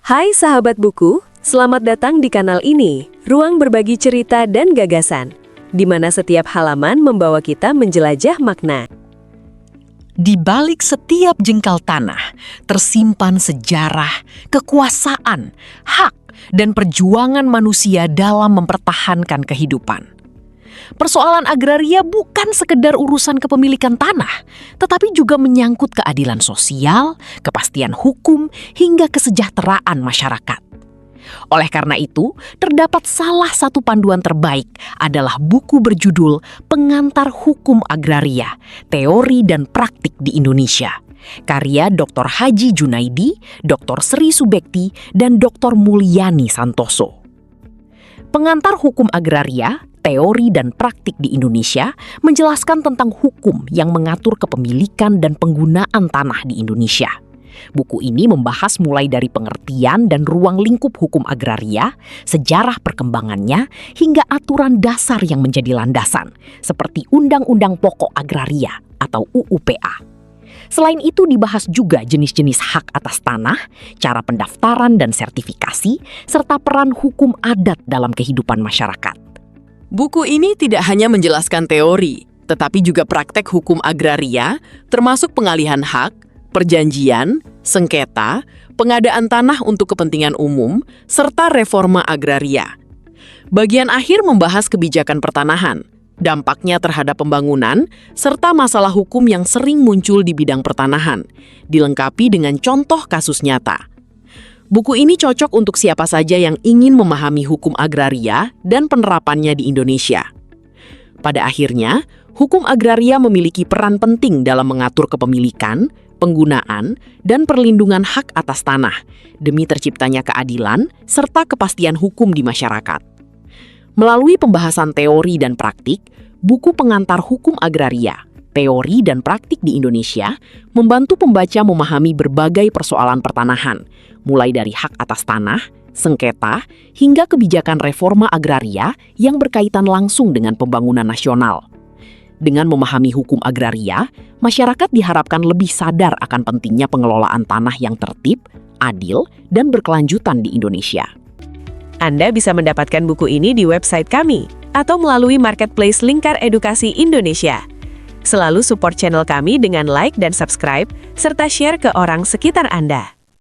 Hai sahabat buku, selamat datang di kanal ini, ruang berbagi cerita dan gagasan, di mana setiap halaman membawa kita menjelajah makna. Di balik setiap jengkal tanah, tersimpan sejarah, kekuasaan, hak, dan perjuangan manusia dalam mempertahankan kehidupan. Persoalan agraria bukan sekedar urusan kepemilikan tanah, tetapi juga menyangkut keadilan sosial, kepastian hukum, hingga kesejahteraan masyarakat. Oleh karena itu, terdapat salah satu panduan terbaik adalah buku berjudul Pengantar Hukum Agraria, Teori dan Praktik di Indonesia, karya Dr. Haji Junaidi, Dr. Sri Subekti, dan Dr. Mulyani Santoso. Pengantar Hukum Agraria, Teori dan Praktik di Indonesia menjelaskan tentang hukum yang mengatur kepemilikan dan penggunaan tanah di Indonesia. Buku ini membahas mulai dari pengertian dan ruang lingkup hukum agraria, sejarah perkembangannya, hingga aturan dasar yang menjadi landasan, seperti Undang-Undang Pokok Agraria atau UUPA. Selain itu dibahas juga jenis-jenis hak atas tanah, cara pendaftaran dan sertifikasi, serta peran hukum adat dalam kehidupan masyarakat. Buku ini tidak hanya menjelaskan teori, tetapi juga praktek hukum agraria, termasuk pengalihan hak, perjanjian, sengketa, pengadaan tanah untuk kepentingan umum, serta reforma agraria. Bagian akhir membahas kebijakan pertanahan, dampaknya terhadap pembangunan, serta masalah hukum yang sering muncul di bidang pertanahan, dilengkapi dengan contoh kasus nyata. Buku ini cocok untuk siapa saja yang ingin memahami hukum agraria dan penerapannya di Indonesia. Pada akhirnya, hukum agraria memiliki peran penting dalam mengatur kepemilikan, penggunaan, dan perlindungan hak atas tanah, demi terciptanya keadilan serta kepastian hukum di masyarakat. Melalui pembahasan teori dan praktik, buku Pengantar Hukum Agraria, Teori dan Praktik di Indonesia membantu pembaca memahami berbagai persoalan pertanahan, mulai dari hak atas tanah, sengketa, hingga kebijakan reforma agraria yang berkaitan langsung dengan pembangunan nasional. Dengan memahami hukum agraria, masyarakat diharapkan lebih sadar akan pentingnya pengelolaan tanah yang tertib, adil, dan berkelanjutan di Indonesia. Anda bisa mendapatkan buku ini di website kami atau melalui marketplace Lingkar Edukasi Indonesia. Selalu support channel kami dengan like dan subscribe, serta share ke orang sekitar Anda.